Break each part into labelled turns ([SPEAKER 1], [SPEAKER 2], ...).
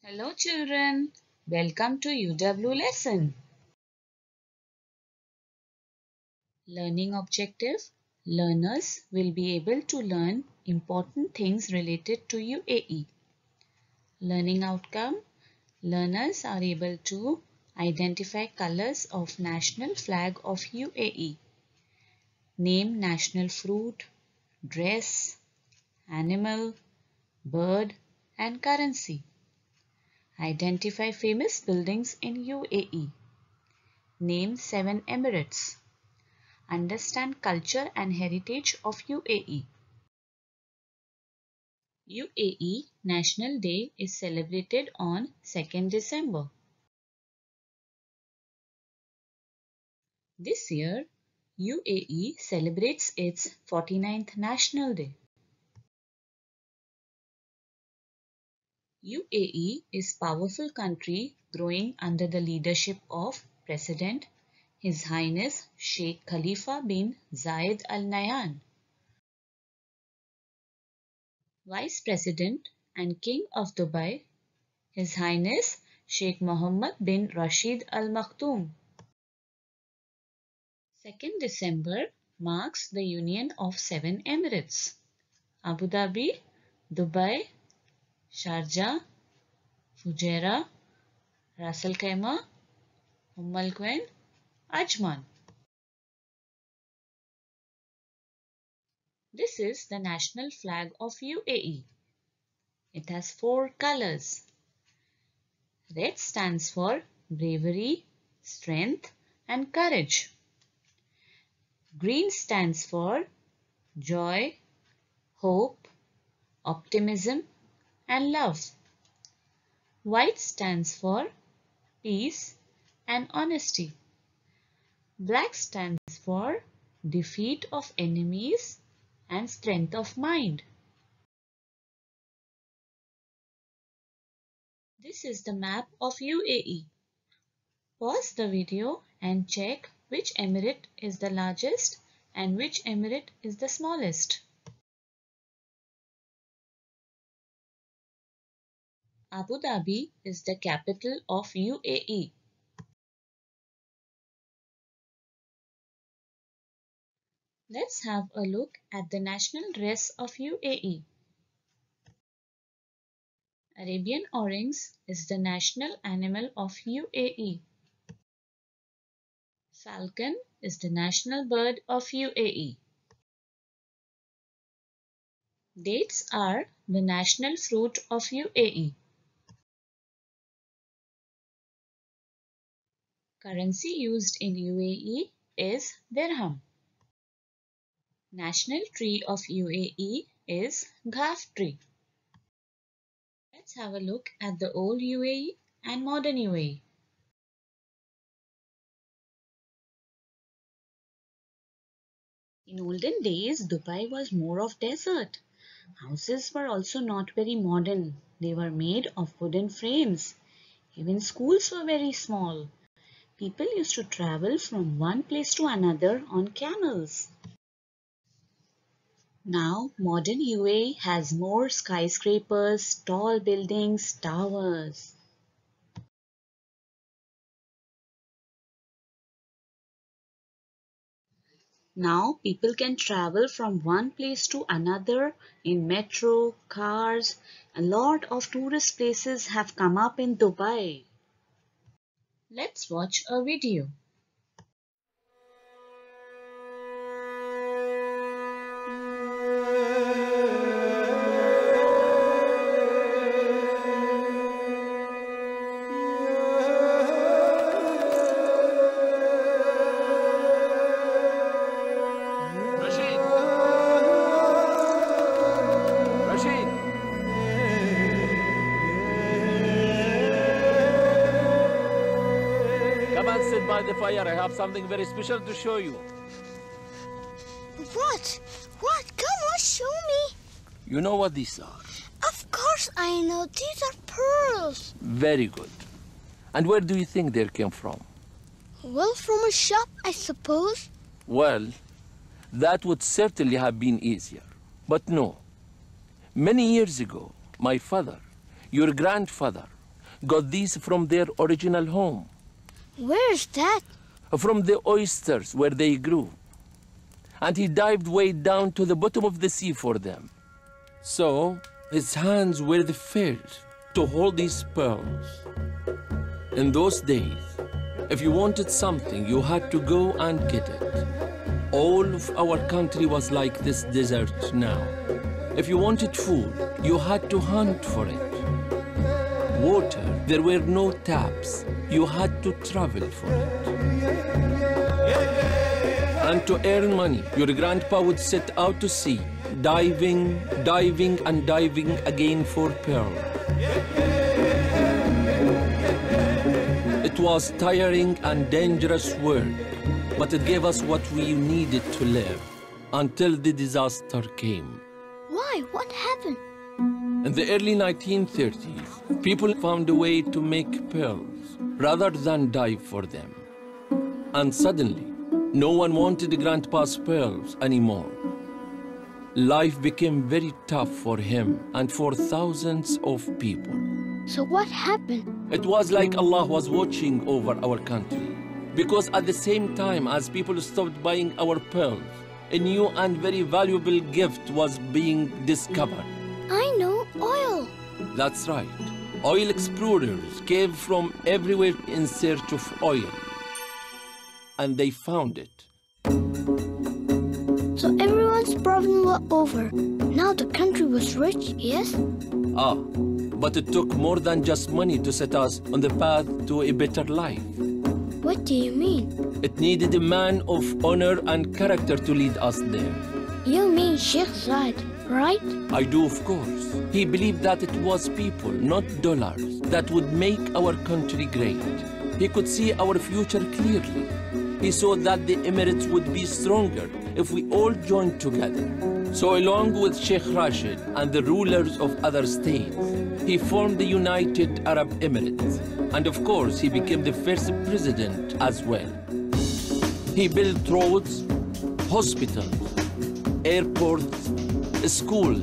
[SPEAKER 1] Hello children, welcome to UW lesson. Learning objective. Learners will be able to learn important things related to UAE. Learning outcome. Learners are able to identify colors of national flag of UAE. Name national fruit, dress, animal, bird and currency. Identify famous buildings in UAE. Name 7 emirates. Understand culture and heritage of UAE. UAE National Day is celebrated on 2nd December. This year, UAE celebrates its 49th National Day. UAE is a powerful country growing under the leadership of President His Highness Sheikh Khalifa bin Zayed Al Nahyan. Vice President and King of Dubai, His Highness Sheikh Mohammed bin Rashid Al Maktoum. 2nd December marks the union of 7 emirates: Abu Dhabi, Dubai, Sharjah, Fujairah, Ras Al Khaimah, Al Quwain, Ajman. This is the national flag of UAE. It has 4 colors. Red stands for bravery, strength and courage. Green stands for joy, hope, optimism and love. White stands for peace and honesty. Black stands for defeat of enemies and strength of mind. This is the map of UAE. Pause the video and check which emirate is the largest and which emirate is the smallest. Abu Dhabi is the capital of UAE. Let's have a look at the national dress of UAE. Arabian orange is the national animal of UAE. Falcon is the national bird of UAE. Dates are the national fruit of UAE. Currency used in UAE is dirham. National tree of UAE is ghaf tree. Let's have a look at the old UAE and modern UAE. In olden days, Dubai was more of desert. Houses were also not very modern. They were made of wooden frames. Even schools were very small. People used to travel from one place to another on camels. Now, modern UAE has more skyscrapers, tall buildings, towers. Now, people can travel from one place to another in metro, cars. A lot of tourist places have come up in Dubai. Let's watch a video.
[SPEAKER 2] Come and sit by the fire. I have something very special to show you.
[SPEAKER 3] What? What? Come on, show me.
[SPEAKER 2] You know what these are?
[SPEAKER 3] Of course I know. These are pearls.
[SPEAKER 2] Very good. And where do you think they came from?
[SPEAKER 3] Well, from a shop, I suppose.
[SPEAKER 2] Well, that would certainly have been easier. But no. Many years ago, my father, your grandfather, got these from their original home.
[SPEAKER 3] Where's that?
[SPEAKER 2] From the oysters where they grew. And he dived way down to the bottom of the sea for them. So his hands were the first to hold these pearls. In those days, if you wanted something, you had to go and get it. All of our country was like this desert now. If you wanted food, you had to hunt for it. Water, there were no taps. You had to travel for it. And to earn money, your grandpa would set out to sea, diving, diving, and diving again for pearl. It was tiring and dangerous work, but it gave us what we needed to live until the disaster came.
[SPEAKER 3] Why? What happened?
[SPEAKER 2] In the early 1930s, people found a way to make pearls rather than dive for them. And suddenly, no one wanted Grandpa's pearls anymore. Life became very tough for him and for thousands of people.
[SPEAKER 3] So what happened?
[SPEAKER 2] It was like Allah was watching over our country. Because at the same time as people stopped buying our pearls, a new and very valuable gift was being discovered.
[SPEAKER 3] I know, oil.
[SPEAKER 2] That's right. Oil explorers came from everywhere in search of oil. And they found it.
[SPEAKER 3] So everyone's problem was over. Now the country was rich, yes?
[SPEAKER 2] But it took more than just money to set us on the path to a better life.
[SPEAKER 3] What do you mean?
[SPEAKER 2] It needed a man of honor and character to lead us there.
[SPEAKER 3] You mean Sheikh Zayed, right?
[SPEAKER 2] I do, of course. He believed that it was people, not dollars, that would make our country great. He could see our future clearly. He saw that the Emirates would be stronger if we all joined together. So along with Sheikh Rashid and the rulers of other states, he formed the United Arab Emirates. And of course, he became the first president as well. He built roads, hospitals, airports, schools.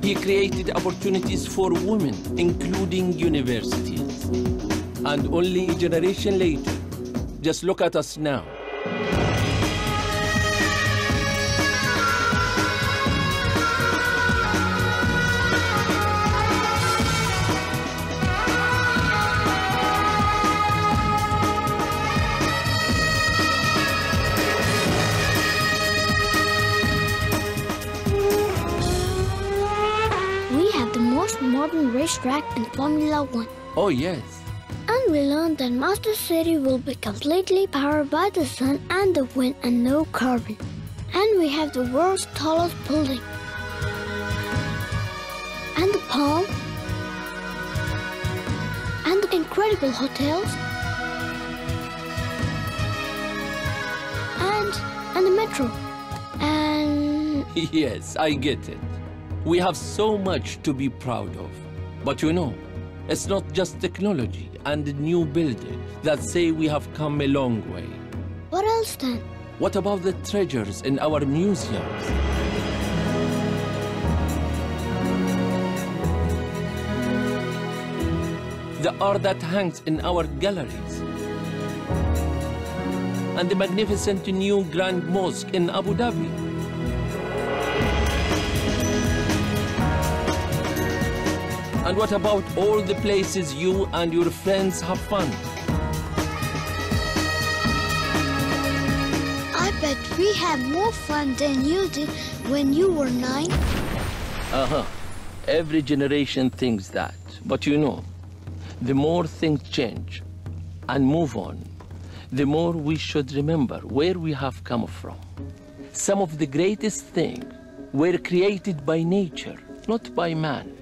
[SPEAKER 2] He created opportunities for women, including universities. And only a generation later, just look at us now.
[SPEAKER 3] We have the most modern racetrack in Formula One.
[SPEAKER 2] Oh, yes.
[SPEAKER 3] And we learned that Master City will be completely powered by the sun and the wind and no carbon. And we have the world's tallest building. And the palm. And the incredible hotels. And the metro. And...
[SPEAKER 2] Yes, I get it. We have so much to be proud of. But you know, it's not just technology and new buildings that say we have come a long way.
[SPEAKER 3] what else then?
[SPEAKER 2] What about the treasures in our museums? The art that hangs in our galleries? And the magnificent new Grand Mosque in Abu Dhabi? And what about all the places you and your friends have fun?
[SPEAKER 3] I bet we had more fun than you did when you were 9.
[SPEAKER 2] Every generation thinks that. But you know, the more things change and move on, the more we should remember where we have come from. Some of the greatest things were created by nature, not by man.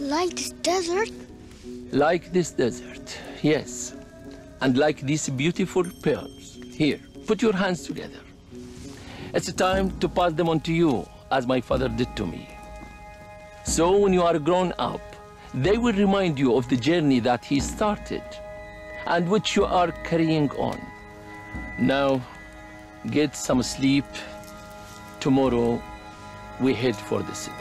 [SPEAKER 3] Like this desert?
[SPEAKER 2] Like this desert, yes. And like these beautiful pearls. Here, put your hands together. It's time to pass them on to you, as my father did to me. So when you are grown up, they will remind you of the journey that he started and which you are carrying on. Now, get some sleep. Tomorrow, we head for the city.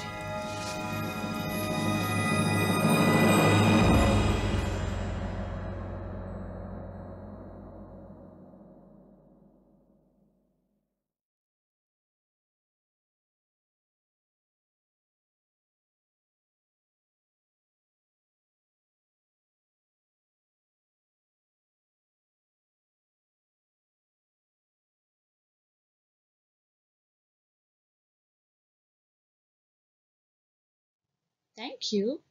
[SPEAKER 1] Thank you.